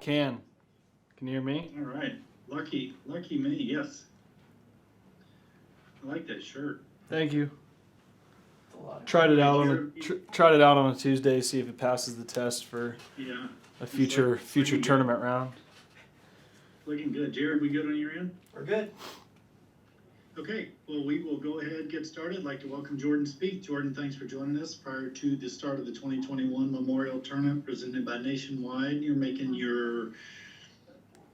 Can. Can you hear me? All right. Lucky me. Yes. I like that shirt. Thank you. Okay, Jared. Tried it out on a Tuesday, see if it passes the test for Yeah. a It's future looking good. tournament round. Looking good. Jared, we good on your end? We're good. Okay. Well, we will go ahead and get started. I'd like to welcome Jordan Spieth. Jordan, thanks for joining us prior to the start of the 2021 Memorial Tournament presented by Nationwide. You're making your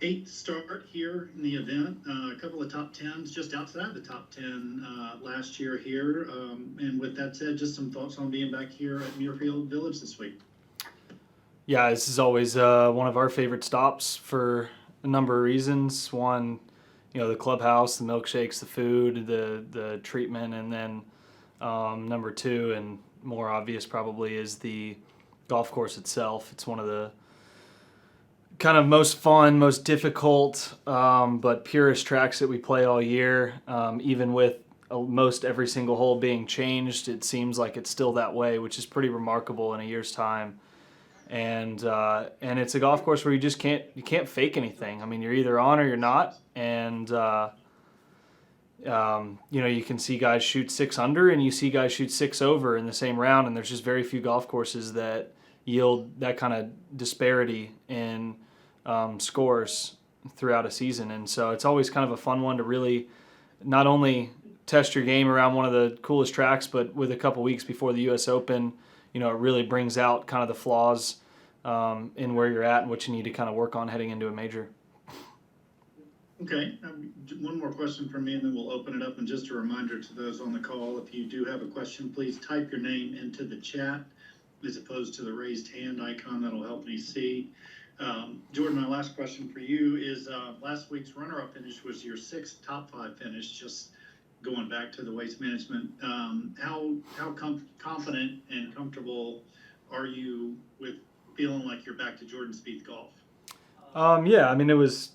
eighth start here in the event. A couple of top tens, just outside the top 10 last year here. And with that said, just some thoughts on being back here at Muirfield Village this week. Yeah, this is always one of our favorite stops for a number of reasons. One, the clubhouse, the milkshakes, the food, the treatment, and then number two, and more obvious probably, is the golf course itself. It's one of the kind of most fun, most difficult, but purest tracks that we play all year. Even with most every single hole being changed, it seems like it's still that way, which is pretty remarkable in a year's time. And it's a golf course where you can't fake anything. I mean, you're either on or you're not, and you can see guys shoot 6 under, and you see guys shoot 6 over in the same round, and there's just very few golf courses that yield that kind of disparity in scores throughout a season. And so it's always kind of a fun one to really not only test your game around one of the coolest tracks, but with a couple weeks before the U.S. Open, it really brings out kind of the flaws in where you're at and what you need to kind of work on heading into a major. Okay, one more question from me, and then we'll open it up. And just a reminder to those on the call, if you do have a question, please type your name into the chat as opposed to the raised hand icon. That'll help me see. Jordan, my last question for you is last week's runner-up finish was your 6th top 5 finish, just going back to the waste management. How confident and comfortable are you with feeling like you're back to Jordan Spieth golf? Yeah, I mean, it was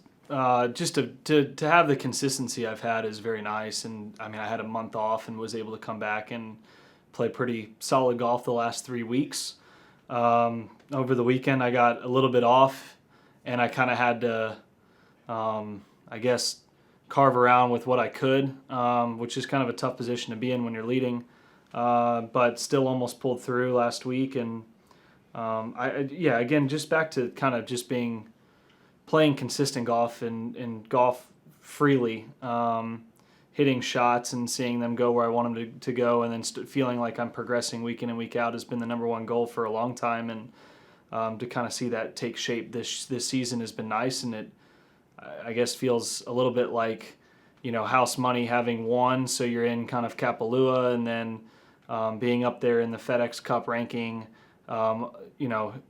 just to have the consistency I've had is very nice. And I mean, I had a month off and was able to come back and play pretty solid golf the last 3 weeks. Over the weekend, I got a little bit off, and I kind of had to, I guess, carve around with what I could, which is kind of a tough position to be in when you're leading, but still almost pulled through last week. And again, just back to kind of just playing consistent golf and golf freely, hitting shots and seeing them go where I want them to go, and then feeling like I'm progressing week in and week out has been the number one goal for a long time. And to kind of see that take shape this season has been nice, and it, I guess, feels a little bit like, house money having won, so you're in kind of Kapalua, and then being up there in the FedEx Cup ranking,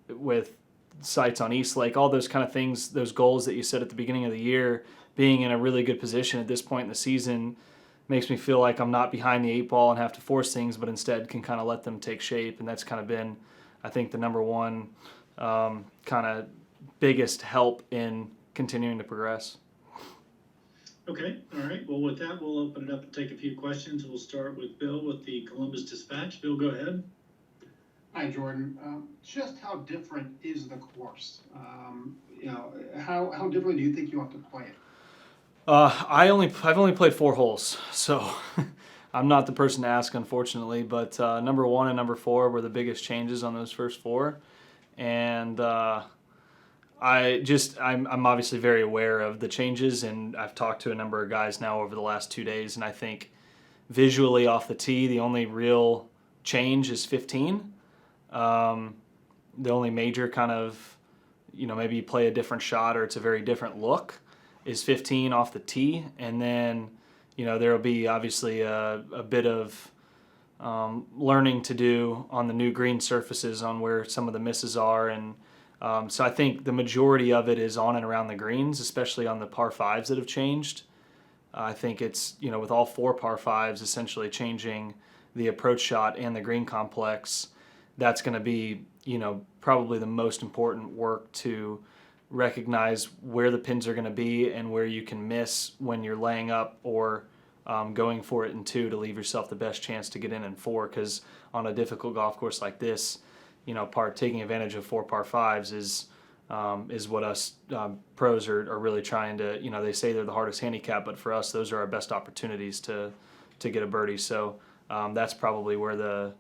with sights on East Lake, all those kind of things, those goals that you set at the beginning of the year, being in a really good position at this point in the season makes me feel like I'm not behind the 8 ball and have to force things, but instead can kind of let them take shape. And that's kind of been, I think, the number one kind of biggest help in continuing to progress. Okay, all right. Well, with that, we'll open it up and take a few questions. We'll start with Bill with the Columbus Dispatch. Bill, go ahead. Hi, Jordan. Just how different is the course? How differently do you think you have to play it? I've only played 4 holes, so I'm not the person to ask, unfortunately. But number 1 and number 4 were the biggest changes on those first 4, and I'm obviously very aware of the changes, and I've talked to a number of guys now over the last 2 days, and I think visually off the tee, the only real change is 15. The only major kind of, maybe you play a different shot or it's a very different look, is 15 off the tee. And then, there will be obviously a bit of learning to do on the new green surfaces on where some of the misses are. And so I think the majority of it is on and around the greens, especially on the par 5s that have changed. I think it's, with all 4 par 5s essentially changing the approach shot and the green complex, that's going to be, probably the most important work to recognize where the pins are going to be and where you can miss when you're laying up or going for it in 2 to leave yourself the best chance to get in 4. Because on a difficult golf course like this, taking advantage of 4 par 5s is is what us pros are really trying to. They say they're the hardest handicap, but for us, those are our best opportunities to get a birdie. So that's probably where the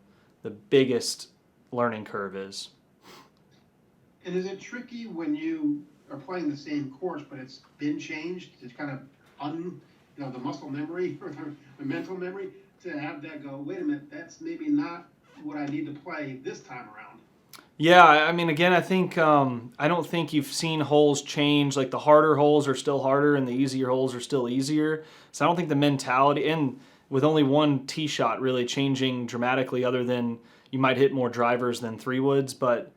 biggest learning curve is. And is it tricky when you are playing the same course, but it's been changed? It's kind of the muscle memory or the mental memory to have that go, wait a minute, that's maybe not what I need to play this time around. Yeah, I mean, again, I think I don't think you've seen holes change. Like the harder holes are still harder, and the easier holes are still easier. So I don't think the mentality, and with only one tee shot really changing dramatically, other than you might hit more drivers than 3-woods, but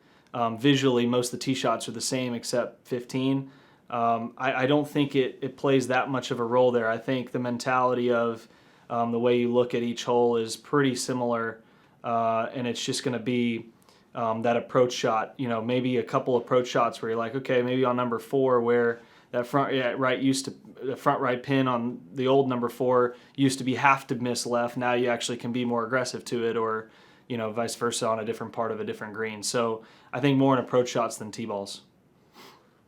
visually most of the tee shots are the same except 15. I don't think it plays that much of a role there. I think the mentality of the way you look at each hole is pretty similar, and it's just going to be that approach shot. Maybe a couple approach shots where you're like, okay, maybe on number 4 where that the front right pin on the old number 4 used to be have to miss left. Now you actually can be more aggressive to it, or vice versa on a different part of a different green. So I think more in approach shots than tee balls.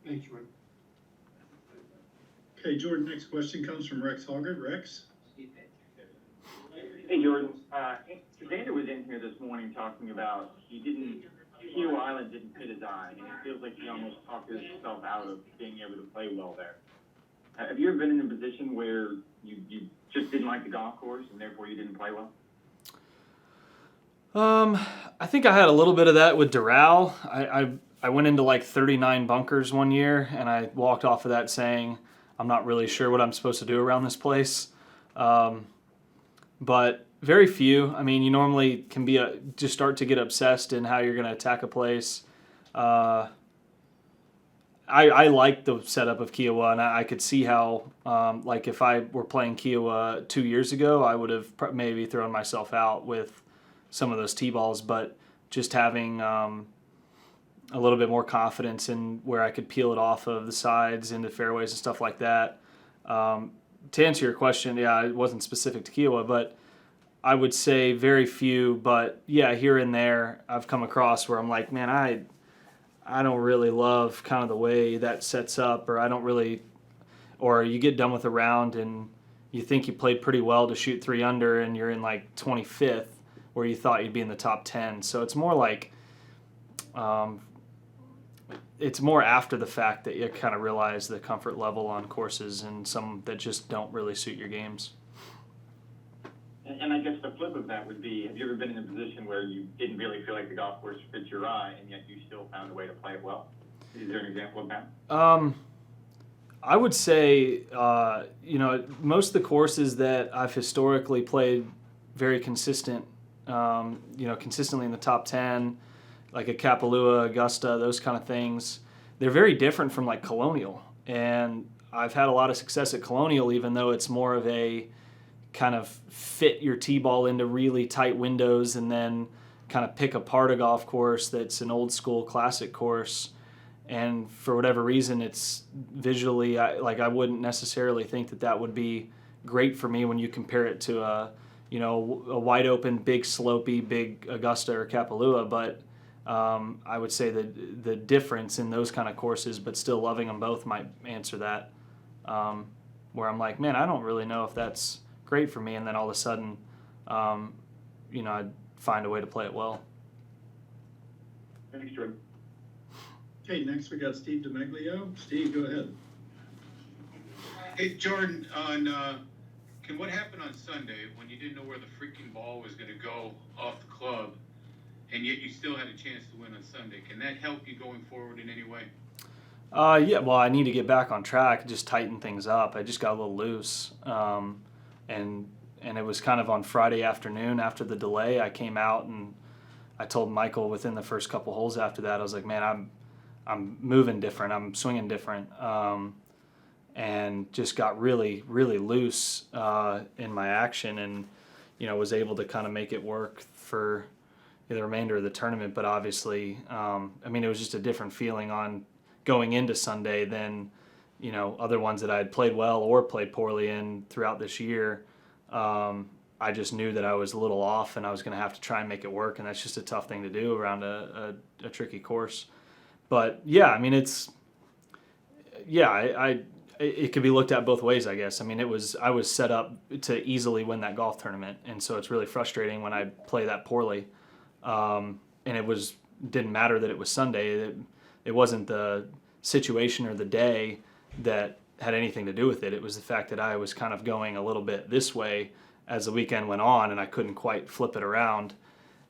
Thanks, Jordan. Okay, Jordan, next question comes from Rex Hoggard. Rex? Hey, Jordan. Xander was in here this morning talking about Kiowa Island didn't fit his eye, and it feels like he almost talked himself out of being able to play well there. Have you ever been in a position where you just didn't like the golf course and therefore you didn't play well? I think I had a little bit of that with Doral. I went into like 39 bunkers one year, and I walked off of that saying, I'm not really sure what I'm supposed to do around this place. But very few. I mean, you normally can just start to get obsessed in how you're going to attack a place. I like the setup of Kiowa, and I could see how, like if I were playing Kiowa 2 years ago, I would have maybe thrown myself out with some of those tee balls, but just having a little bit more confidence in where I could peel it off of the sides into fairways and stuff like that. To answer your question, yeah, it wasn't specific to Kiowa, but I would say very few. But yeah, here and there, I've come across where I'm like, man, I don't really love kind of the way that sets up, or I don't really, or you get done with a round and you think you played pretty well to shoot 3 under, and you're in like 25th where you thought you'd be in the top 10. So it's more like, it's more after the fact that you kind of realize the comfort level on courses and some that just don't really suit your games. And I guess the flip of that would be, have you ever been in a position where you didn't really feel like the golf course fits your eye, and yet you still found a way to play it well? Is there an example of that? I would say, most of the courses that I've historically played very consistent, consistently in the top 10, like a Kapalua, Augusta, those kind of things, they're very different from like Colonial. And I've had a lot of success at Colonial, even though it's more of a kind of fit your tee ball into really tight windows and then kind of pick apart a golf course that's an old school classic course. And for whatever reason, it's visually, I wouldn't necessarily think that would be great for me when you compare it to a wide open, big slopey, big Augusta or Kapalua. But I would say that the difference in those kind of courses, but still loving them both, might answer that. Where I'm like, man, I don't really know if that's great for me, and then all of a sudden, I'd find a way to play it well. Thanks, Jordan. Okay, next we got Steve DeMeglio. Steve, go ahead. Hey, Jordan, what happened on Sunday when you didn't know where the freaking ball was going to go off the club, and yet you still had a chance to win on Sunday? Can that help you going forward in any way? Yeah, well, I need to get back on track, just tighten things up. I just got a little loose. And it was kind of on Friday afternoon after the delay. I came out and I told Michael within the first couple holes after that, I was like, man, I'm moving different. I'm swinging different. And just got really, really loose in my action, and, was able to kind of make it work for the remainder of the tournament. But obviously, it was just a different feeling on going into Sunday than, other ones that I had played well or played poorly in throughout this year. I just knew that I was a little off, and I was going to have to try and make it work, and that's just a tough thing to do around a tricky course. but yeah, I mean, it could be looked at both ways, I guess. I mean, I was set up to easily win that golf tournament, and so it's really frustrating when I play that poorly. And didn't matter that it was Sunday. It wasn't the situation or the day that had anything to do with it. It was the fact that I was kind of going a little bit this way as the weekend went on, and I couldn't quite flip it around.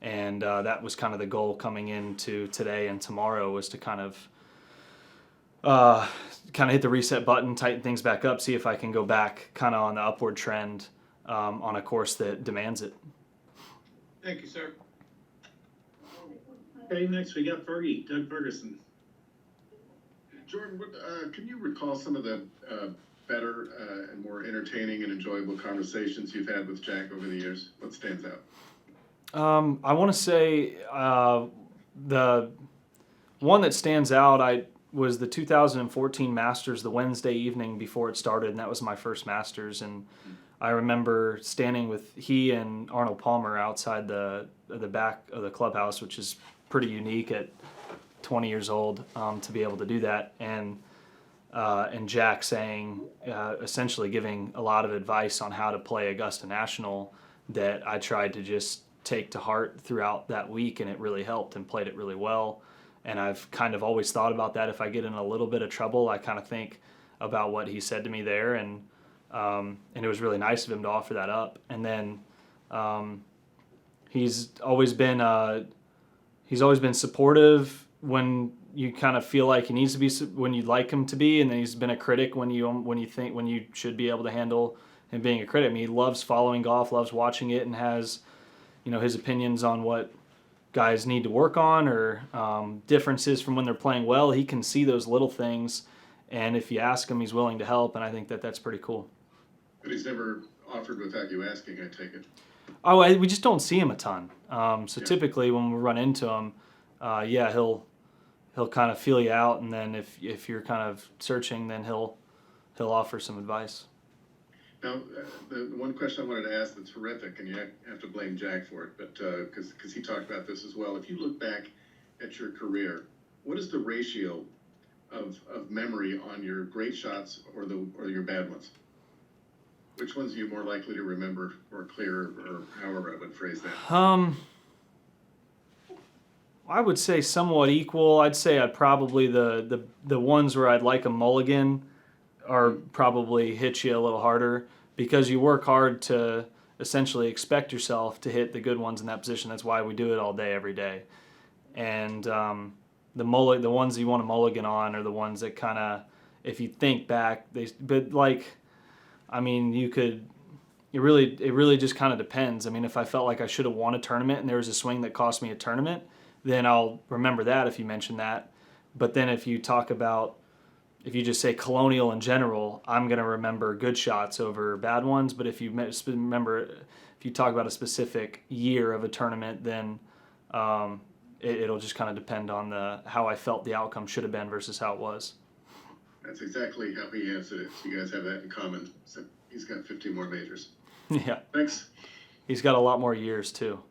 And that was kind of the goal coming into today and tomorrow, was to kind of hit the reset button, tighten things back up, see if I can go back kind of on the upward trend on a course that demands it. Thank you, sir. Okay, next we got Fergie, Doug Ferguson. Jordan, can you recall some of the better and more entertaining and enjoyable conversations you've had with Jack over the years? What stands out? I want to say the one that stands out was the 2014 Masters, the Wednesday evening before it started, and that was my first Masters. And I remember standing with he and Arnold Palmer outside the back of the clubhouse, which is pretty unique at 20 years old to be able to do that. And Jack saying, essentially giving a lot of advice on how to play Augusta National that I tried to just take to heart throughout that week, and it really helped, and played it really well. And I've kind of always thought about that. If I get in a little bit of trouble, I kind of think about what he said to me there, and it was really nice of him to offer that up. And then he's always been supportive when you kind of feel like he needs to be, when you'd like him to be, and then he's been a critic when you should be able to handle him being a critic. I mean, he loves following golf, loves watching it, and has his opinions on what guys need to work on, or differences from when they're playing well. He can see those little things, and if you ask him, he's willing to help, and I think that's pretty cool. But he's never offered without you asking, I take it. Oh, we just don't see him a ton. So Yeah. Typically when we run into him, he'll kind of feel you out, and then if you're kind of searching, then he'll offer some advice. Now, the one question I wanted to ask that's horrific, and you have to blame Jack for it, but because he talked about this as well. If you look back at your career, what is the ratio of memory on your great shots or your bad ones? Which ones are you more likely to remember or clear, or however I would phrase that? I would say somewhat equal. I'd say I'd probably the ones where I'd like a mulligan are probably hit you a little harder, because you work hard to essentially expect yourself to hit the good ones in that position. That's why we do it all day, every day. And the ones you want a mulligan on are the ones that kind of, if you think back, it really just kind of depends. I mean, if I felt like I should have won a tournament and there was a swing that cost me a tournament, then I'll remember that if you mention that. But then if you just say Colonial in general, I'm going to remember good shots over bad ones. But if you talk about a specific year of a tournament, then it'll just kind of depend on how I felt the outcome should have been versus how it was. That's exactly how he answered it. So you guys have that in common. So he's got 15 more majors. Yeah. Thanks. He's got a lot more years too.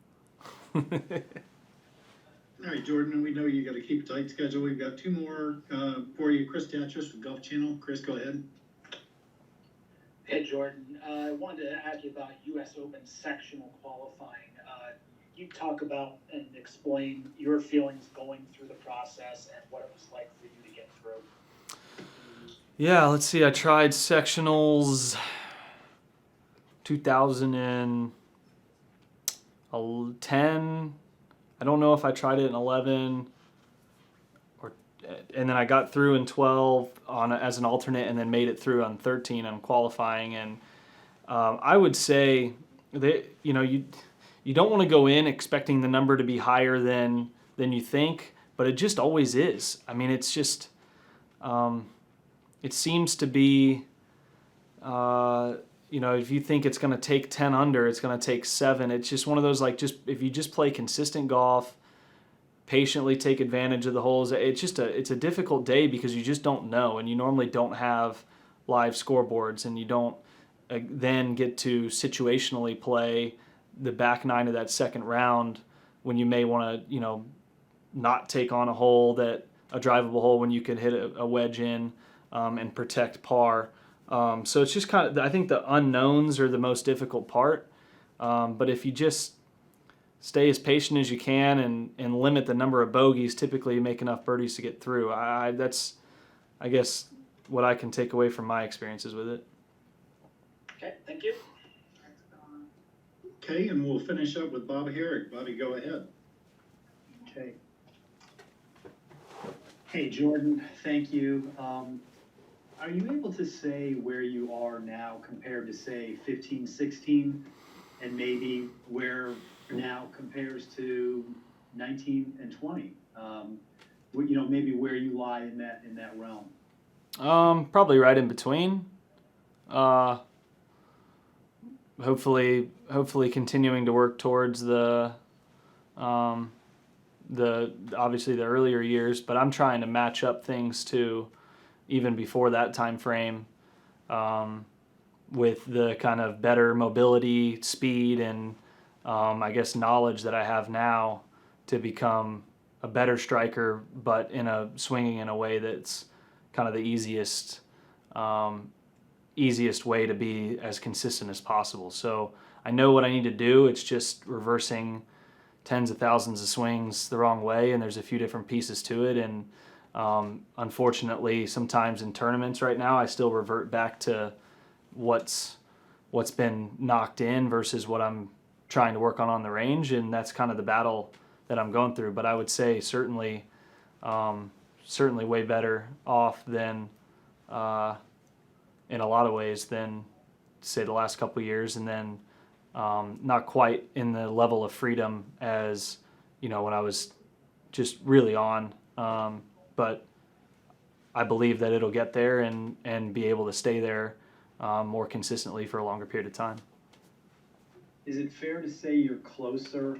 All right, Jordan, we know you got to keep a tight schedule. We've got two more for you. Chris Tatchis from Golf Channel. Chris, go ahead. Hey, Jordan. I wanted to ask you about U.S. Open sectional qualifying. You talk about and explain your feelings going through the process and what it was like for you to get through. Yeah, let's see. I tried sectionals 2010. I don't know if I tried it in 11, and then I got through in 12 as an alternate, and then made it through on 13 on qualifying. And I would say that you don't want to go in expecting the number to be higher than you think, but it just always is. I mean, it's just it seems to be. If you think it's going to take 10 under, it's going to take 7. It's just one of those, if you just play consistent golf, patiently take advantage of the holes, it's a difficult day because you just don't know, and you normally don't have live scoreboards, and you don't then get to situationally play the back 9 of that second round when you may want to, not take on a hole that a drivable hole when you could hit a wedge in and protect par. So it's just kind of, I think the unknowns are the most difficult part. But if you just stay as patient as you can and limit the number of bogeys, typically you make enough birdies to get through. That's, I guess, what I can take away from my experiences with it. Okay, thank you. Okay, and we'll finish up with Bobby Herrick. Bobby, go ahead. Okay. Hey, Jordan, thank you. Are you able to say where you are now compared to, say, 15, 16, and maybe where now compares to 19 and 20? Maybe where you lie in that realm. Probably right in between. Hopefully continuing to work towards the obviously the earlier years, but I'm trying to match up things to even before that time frame, with the kind of better mobility, speed, and I guess knowledge that I have now to become a better striker, but swinging in a way that's kind of the easiest way to be as consistent as possible. So I know what I need to do. It's just reversing tens of thousands of swings the wrong way, and there's a few different pieces to it. And unfortunately, sometimes in tournaments right now, I still revert back to what's been knocked in versus what I'm trying to work on the range, and that's kind of the battle that I'm going through. But I would say certainly way better off than in a lot of ways than, say, the last couple of years, and then not quite in the level of freedom as when I was just really on. But I believe that it'll get there and be able to stay there more consistently for a longer period of time. Is it fair to say you're closer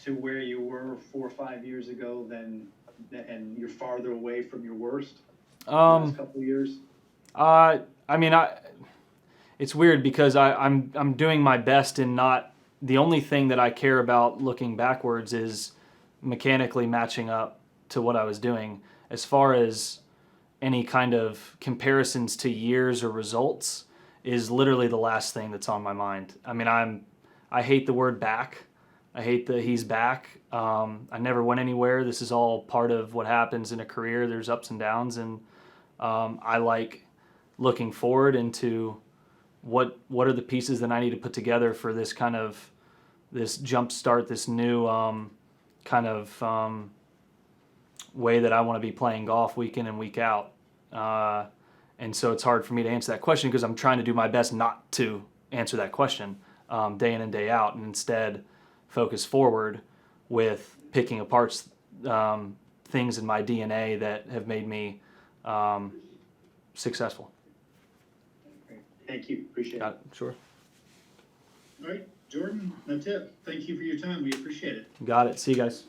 to where you were 4 or 5 years ago and you're farther away from your worst the last couple of years? It's weird because I'm doing my best in not. The only thing that I care about looking backwards is mechanically matching up to what I was doing. As far as any kind of comparisons to years or results is literally the last thing that's on my mind. I hate the word back. I hate that he's back. I never went anywhere. This is all part of what happens in a career. There's ups and downs, and I like looking forward into what are the pieces that I need to put together for this jump start, this new way that I want to be playing golf week in and week out. And so it's hard for me to answer that question because I'm trying to do my best not to answer that question day in and day out, and instead focus forward with picking apart things in my DNA that have made me successful. Great. Thank you. Appreciate Got it. Sure. All right, Jordan, that's it. Thank you for your time. We appreciate it. Got it. See you guys.